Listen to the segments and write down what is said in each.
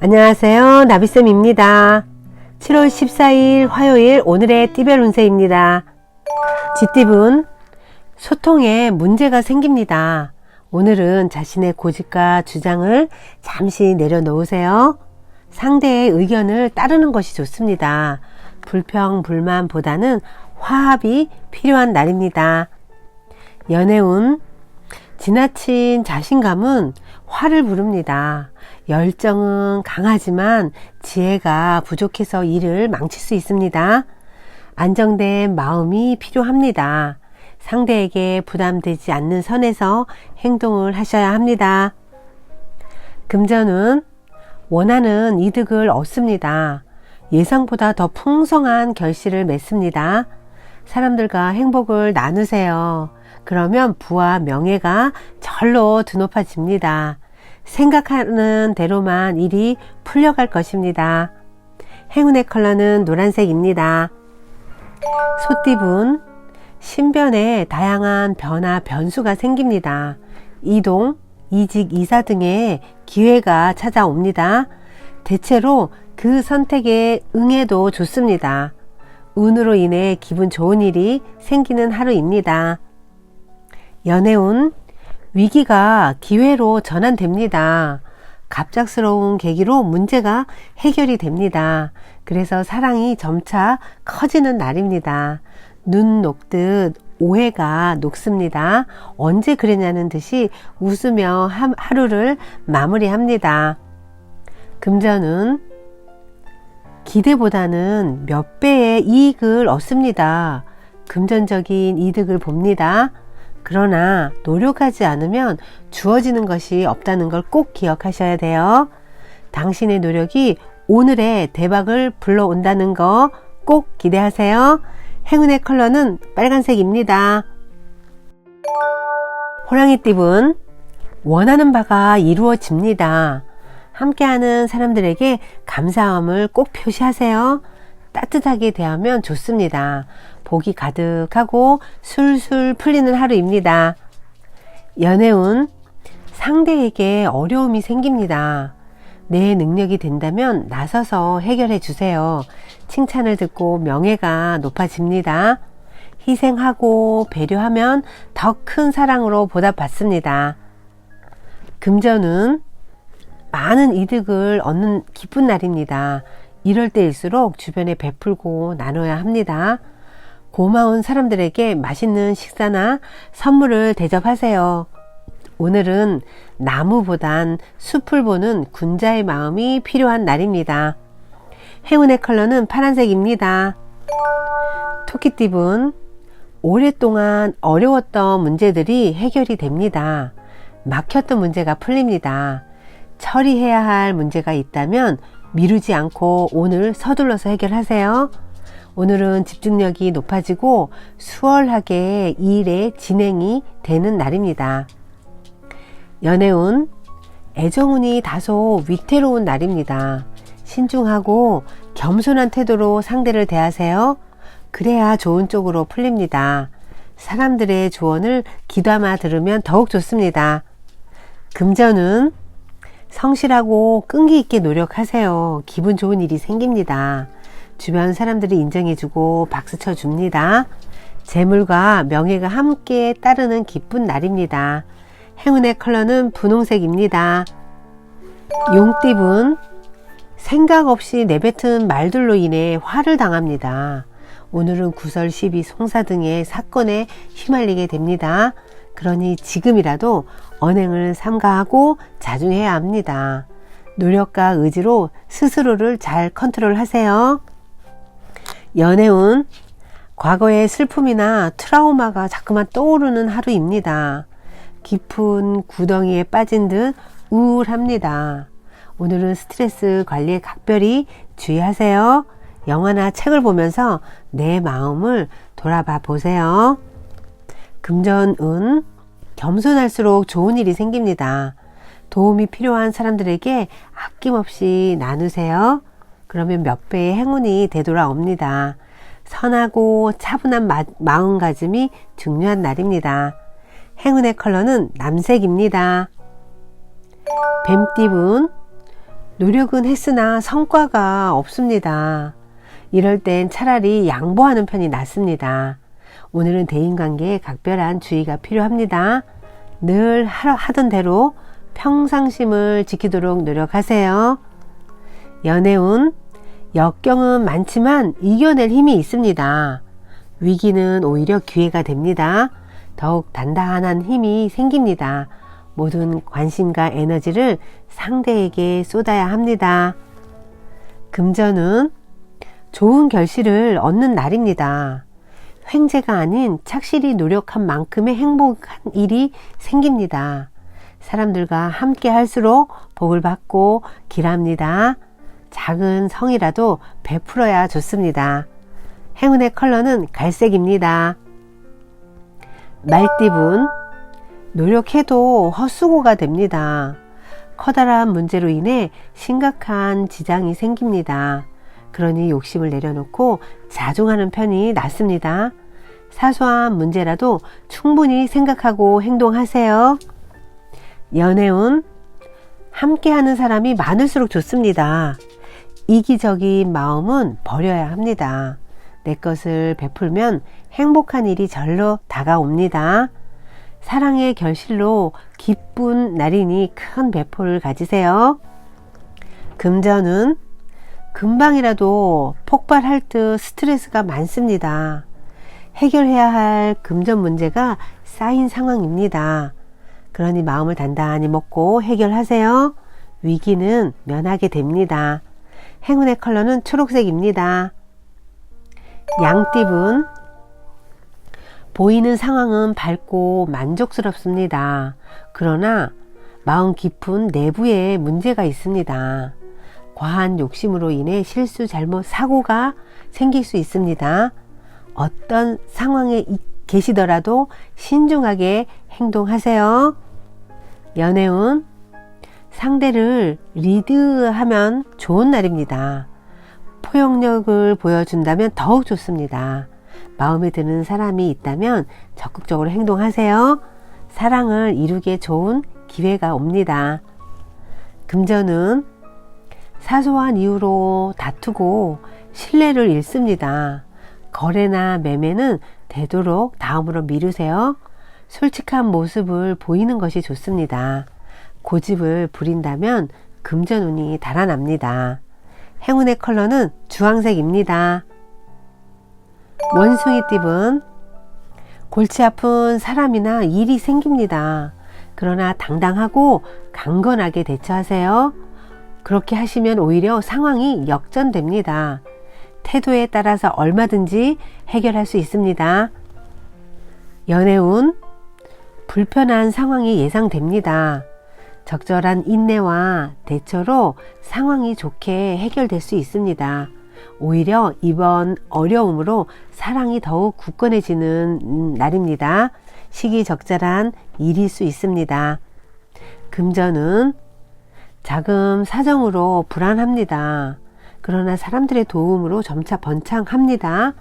안녕하세요. 나비쌤입니다. 7월 14일 화요일 오늘의 띠별 운세입니다. 쥐띠분, 소통에 문제가 생깁니다. 오늘은 자신의 고집과 주장을 잠시 내려놓으세요. 상대의 의견을 따르는 것이 좋습니다. 불평, 불만보다는 화합이 필요한 날입니다. 연애운, 지나친 자신감은 화를 부릅니다. 열정은 강하지만 지혜가 부족해서 일을 망칠 수 있습니다. 안정된 마음이 필요합니다. 상대에게 부담되지 않는 선에서 행동을 하셔야 합니다. 금전은 원하는 이득을 얻습니다. 예상보다 더 풍성한 결실을 맺습니다. 사람들과 행복을 나누세요. 그러면 부와 명예가 절로 드높아집니다. 생각하는 대로만 일이 풀려갈 것입니다. 행운의 컬러는 노란색입니다. 소띠분, 신변에 다양한 변화, 변수가 생깁니다. 이동, 이직, 이사 등의 기회가 찾아옵니다. 대체로 그 선택에 응해도 좋습니다. 운으로 인해 기분 좋은 일이 생기는 하루입니다. 연애운, 위기가 기회로 전환됩니다. 갑작스러운 계기로 문제가 해결이 됩니다. 그래서 사랑이 점차 커지는 날입니다. 눈 녹듯 오해가 녹습니다. 언제 그랬냐는 듯이 웃으며 하루를 마무리합니다. 금전은 기대보다는 몇 배의 이익을 얻습니다. 금전적인 이득을 봅니다. 그러나 노력하지 않으면 주어지는 것이 없다는 걸 꼭 기억하셔야 돼요. 당신의 노력이 오늘의 대박을 불러온다는 거 꼭 기대하세요. 행운의 컬러는 빨간색입니다. 호랑이띠분, 원하는 바가 이루어집니다. 함께하는 사람들에게 감사함을 꼭 표시하세요. 따뜻하게 대하면 좋습니다. 복이 가득하고 술술 풀리는 하루입니다. 연애운, 상대에게 어려움이 생깁니다. 내 능력이 된다면 나서서 해결해 주세요. 칭찬을 듣고 명예가 높아집니다. 희생하고 배려하면 더 큰 사랑으로 보답받습니다. 금전은 많은 이득을 얻는 기쁜 날입니다. 이럴 때일수록 주변에 베풀고 나눠야 합니다. 고마운 사람들에게 맛있는 식사나 선물을 대접하세요. 오늘은 나무보단 숲을 보는 군자의 마음이 필요한 날입니다. 행운의 컬러는 파란색입니다. 토끼띠분, 오랫동안 어려웠던 문제들이 해결이 됩니다. 막혔던 문제가 풀립니다. 처리해야 할 문제가 있다면 미루지 않고 오늘 서둘러서 해결하세요. 오늘은 집중력이 높아지고 수월하게 일의 진행이 되는 날입니다. 연애운, 애정운이 다소 위태로운 날입니다. 신중하고 겸손한 태도로 상대를 대하세요. 그래야 좋은 쪽으로 풀립니다. 사람들의 조언을 귀담아 들으면 더욱 좋습니다. 금전운, 성실하고 끈기 있게 노력하세요. 기분 좋은 일이 생깁니다. 주변 사람들이 인정해주고 박수 쳐줍니다. 재물과 명예가 함께 따르는 기쁜 날입니다. 행운의 컬러는 분홍색입니다. 용띠분, 생각 없이 내뱉은 말들로 인해 화를 당합니다. 오늘은 구설, 시비, 송사 등의 사건에 휘말리게 됩니다. 그러니 지금이라도 언행을 삼가하고 자중해야 합니다. 노력과 의지로 스스로를 잘 컨트롤하세요. 연애운, 과거의 슬픔이나 트라우마가 자꾸만 떠오르는 하루입니다. 깊은 구덩이에 빠진 듯 우울합니다. 오늘은 스트레스 관리에 각별히 주의하세요. 영화나 책을 보면서 내 마음을 돌아봐 보세요. 금전운, 겸손할수록 좋은 일이 생깁니다. 도움이 필요한 사람들에게 아낌없이 나누세요. 그러면 몇 배의 행운이 되돌아옵니다. 선하고 차분한 마음가짐이 중요한 날입니다. 행운의 컬러는 남색입니다. 뱀띠분, 노력은 했으나 성과가 없습니다. 이럴 땐 차라리 양보하는 편이 낫습니다. 오늘은 대인관계에 각별한 주의가 필요합니다. 늘 하던 대로 평상심을 지키도록 노력하세요. 연애운, 역경은 많지만 이겨낼 힘이 있습니다. 위기는 오히려 기회가 됩니다. 더욱 단단한 힘이 생깁니다. 모든 관심과 에너지를 상대에게 쏟아야 합니다. 금전은 좋은 결실을 얻는 날입니다. 횡재가 아닌 착실히 노력한 만큼의 행복한 일이 생깁니다. 사람들과 함께 할수록 복을 받고 길합니다. 작은 성이라도 베풀어야 좋습니다. 행운의 컬러는 갈색입니다. 말띠분, 노력해도 헛수고가 됩니다. 커다란 문제로 인해 심각한 지장이 생깁니다. 그러니 욕심을 내려놓고 자중하는 편이 낫습니다. 사소한 문제라도 충분히 생각하고 행동하세요. 연애운, 함께하는 사람이 많을수록 좋습니다. 이기적인 마음은 버려야 합니다. 내 것을 베풀면 행복한 일이 절로 다가옵니다. 사랑의 결실로 기쁜 날이니 큰 배포를 가지세요. 금전은 금방이라도 폭발할 듯 스트레스가 많습니다. 해결해야 할 금전 문제가 쌓인 상황입니다. 그러니 마음을 단단히 먹고 해결하세요. 위기는 면하게 됩니다. 행운의 컬러는 초록색입니다. 양띠분, 보이는 상황은 밝고 만족스럽습니다. 그러나 마음 깊은 내부에 문제가 있습니다. 과한 욕심으로 인해 실수, 잘못, 사고가 생길 수 있습니다. 어떤 상황에 계시더라도 신중하게 행동하세요. 연애운, 상대를 리드하면 좋은 날입니다. 포용력을 보여준다면 더욱 좋습니다. 마음에 드는 사람이 있다면 적극적으로 행동하세요. 사랑을 이루기에 좋은 기회가 옵니다. 금전은 사소한 이유로 다투고 신뢰를 잃습니다. 거래나 매매는 되도록 다음으로 미루세요. 솔직한 모습을 보이는 것이 좋습니다. 고집을 부린다면 금전운이 달아납니다. 행운의 컬러는 주황색입니다. 원숭이띠분, 골치 아픈 사람이나 일이 생깁니다. 그러나 당당하고 강건하게 대처하세요. 그렇게 하시면 오히려 상황이 역전됩니다. 태도에 따라서 얼마든지 해결할 수 있습니다. 연애운, 불편한 상황이 예상됩니다. 적절한 인내와 대처로 상황이 좋게 해결될 수 있습니다. 오히려 이번 어려움으로 사랑이 더욱 굳건해지는 날입니다. 시기적절한 일일 수 있습니다. 금전은 자금 사정으로 불안합니다. 그러나 사람들의 도움으로 점차 번창합니다.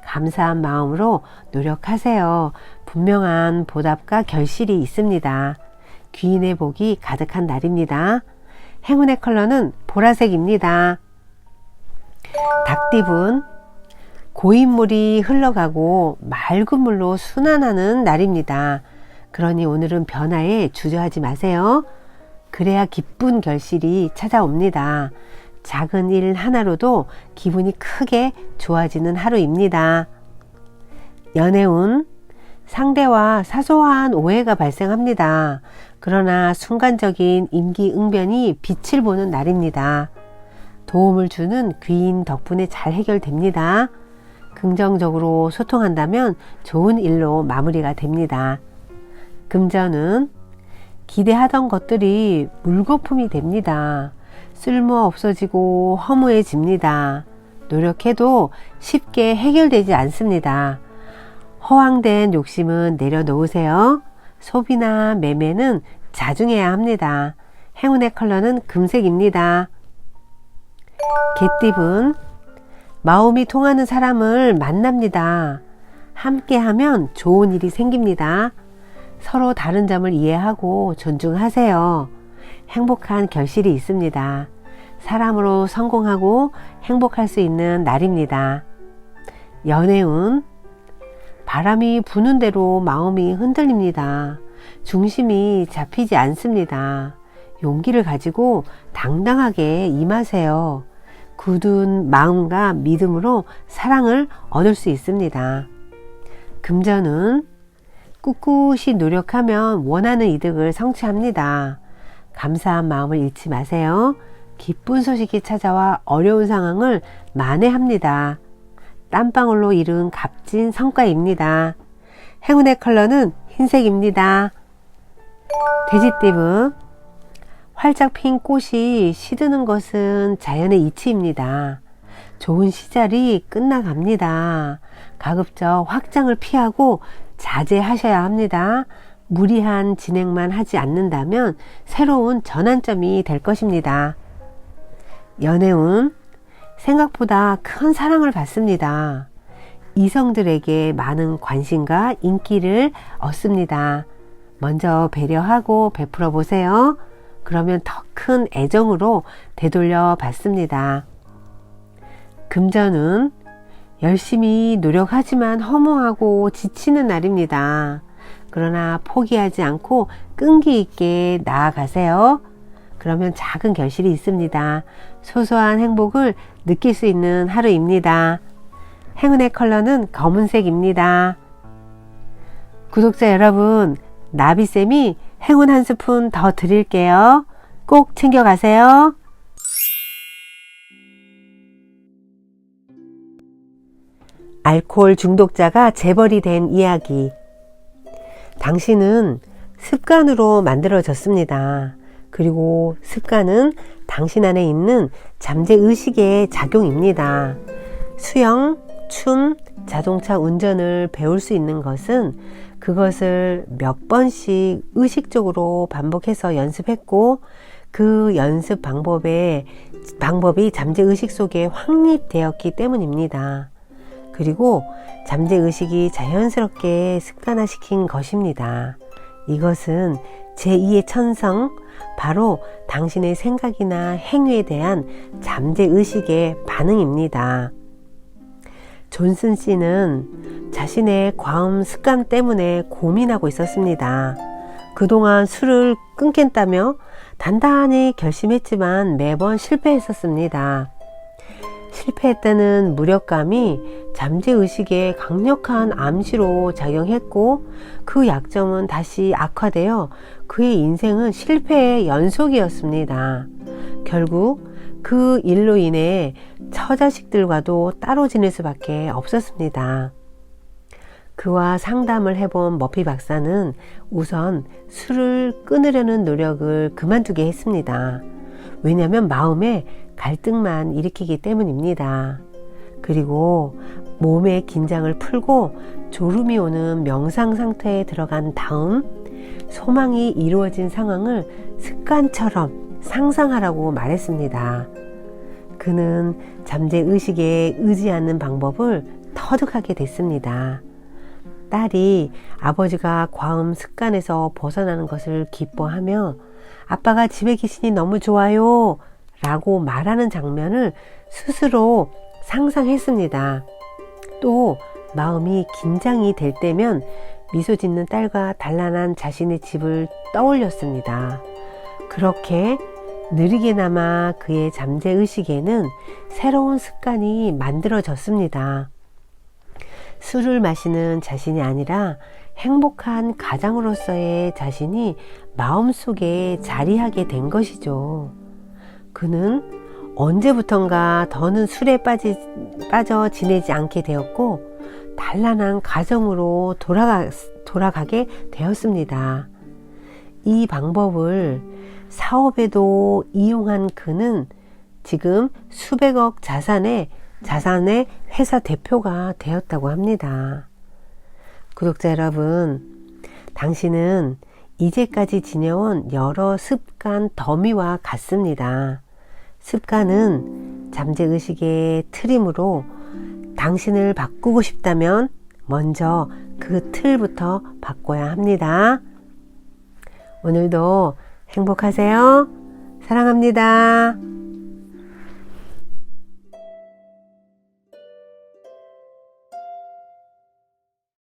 감사한 마음으로 노력하세요. 분명한 보답과 결실이 있습니다. 귀인의 복이 가득한 날입니다. 행운의 컬러는 보라색입니다. 닭띠분, 고인물이 흘러가고 맑은 물로 순환하는 날입니다. 그러니 오늘은 변화에 주저하지 마세요. 그래야 기쁜 결실이 찾아옵니다. 작은 일 하나로도 기분이 크게 좋아지는 하루입니다. 연애운, 상대와 사소한 오해가 발생합니다. 그러나 순간적인 임기응변이 빛을 보는 날입니다. 도움을 주는 귀인 덕분에 잘 해결됩니다. 긍정적으로 소통한다면 좋은 일로 마무리가 됩니다. 금전은 기대하던 것들이 물거품이 됩니다. 쓸모 없어지고 허무해집니다. 노력해도 쉽게 해결되지 않습니다. 허황된 욕심은 내려놓으세요. 소비나 매매는 자중해야 합니다. 행운의 컬러는 금색입니다. 개띠분, 마음이 통하는 사람을 만납니다. 함께하면 좋은 일이 생깁니다. 서로 다른 점을 이해하고 존중하세요. 행복한 결실이 있습니다. 사람으로 성공하고 행복할 수 있는 날입니다. 연애운, 바람이 부는 대로 마음이 흔들립니다. 중심이 잡히지 않습니다. 용기를 가지고 당당하게 임하세요. 굳은 마음과 믿음으로 사랑을 얻을 수 있습니다. 금전은 꿋꿋이 노력하면 원하는 이득을 성취합니다. 감사한 마음을 잃지 마세요. 기쁜 소식이 찾아와 어려운 상황을 만회합니다. 땀방울로 이룬 값진 성과입니다. 행운의 컬러는 흰색입니다. 돼지띠분, 활짝 핀 꽃이 시드는 것은 자연의 이치입니다. 좋은 시절이 끝나갑니다. 가급적 확장을 피하고 자제하셔야 합니다. 무리한 진행만 하지 않는다면 새로운 전환점이 될 것입니다. 연애운, 생각보다 큰 사랑을 받습니다. 이성들에게 많은 관심과 인기를 얻습니다. 먼저 배려하고 베풀어 보세요. 그러면 더 큰 애정으로 되돌려 받습니다. 금전은 열심히 노력하지만 허무하고 지치는 날입니다. 그러나 포기하지 않고 끈기 있게 나아가세요. 그러면 작은 결실이 있습니다. 소소한 행복을 느낄 수 있는 하루입니다. 행운의 컬러는 검은색입니다. 구독자 여러분, 나비쌤이 행운 한 스푼 더 드릴게요. 꼭 챙겨가세요. 알코올 중독자가 재벌이 된 이야기. 당신은 습관으로 만들어졌습니다. 그리고 습관은 당신 안에 있는 잠재의식의 작용입니다. 수영, 춤, 자동차 운전을 배울 수 있는 것은 그것을 몇 번씩 의식적으로 반복해서 연습했고 그 연습 방법이 잠재의식 속에 확립되었기 때문입니다. 그리고 잠재의식이 자연스럽게 습관화시킨 것입니다. 이것은 제2의 천성, 바로 당신의 생각이나 행위에 대한 잠재의식의 반응입니다. 존슨 씨는 자신의 과음 습관 때문에 고민하고 있었습니다. 그동안 술을 끊겠다며 단단히 결심했지만 매번 실패했었습니다. 실패했다는 무력감이 잠재의식에 강력한 암시로 작용했고 그 약점은 다시 악화되어 그의 인생은 실패의 연속이었습니다. 결국 그 일로 인해 처자식들과도 따로 지낼 수밖에 없었습니다. 그와 상담을 해본 머피 박사는 우선 술을 끊으려는 노력을 그만두게 했습니다. 왜냐하면 마음에 갈등만 일으키기 때문입니다. 그리고 몸의 긴장을 풀고 졸음이 오는 명상 상태에 들어간 다음 소망이 이루어진 상황을 습관처럼 상상하라고 말했습니다. 그는 잠재의식에 의지하는 방법을 터득하게 됐습니다. 딸이 아버지가 과음 습관에서 벗어나는 것을 기뻐하며 아빠가 집에 계시니 너무 좋아요 라고 말하는 장면을 스스로 상상했습니다. 또 마음이 긴장이 될 때면 미소 짓는 딸과 단란한 자신의 집을 떠올렸습니다. 그렇게 느리게나마 그의 잠재의식에는 새로운 습관이 만들어졌습니다. 술을 마시는 자신이 아니라 행복한 가장으로서의 자신이 마음속에 자리하게 된 것이죠. 그는 언제부턴가 더는 술에 빠져 지내지 않게 되었고 단란한 가정으로 돌아가게 되었습니다. 이 방법을 사업에도 이용한 그는 지금 수백억 자산의 회사 대표가 되었다고 합니다. 구독자 여러분, 당신은 이제까지 지녀온 여러 습관 더미와 같습니다. 습관은 잠재의식의 틀이므로 당신을 바꾸고 싶다면 먼저 그 틀부터 바꿔야 합니다. 오늘도 행복하세요. 사랑합니다.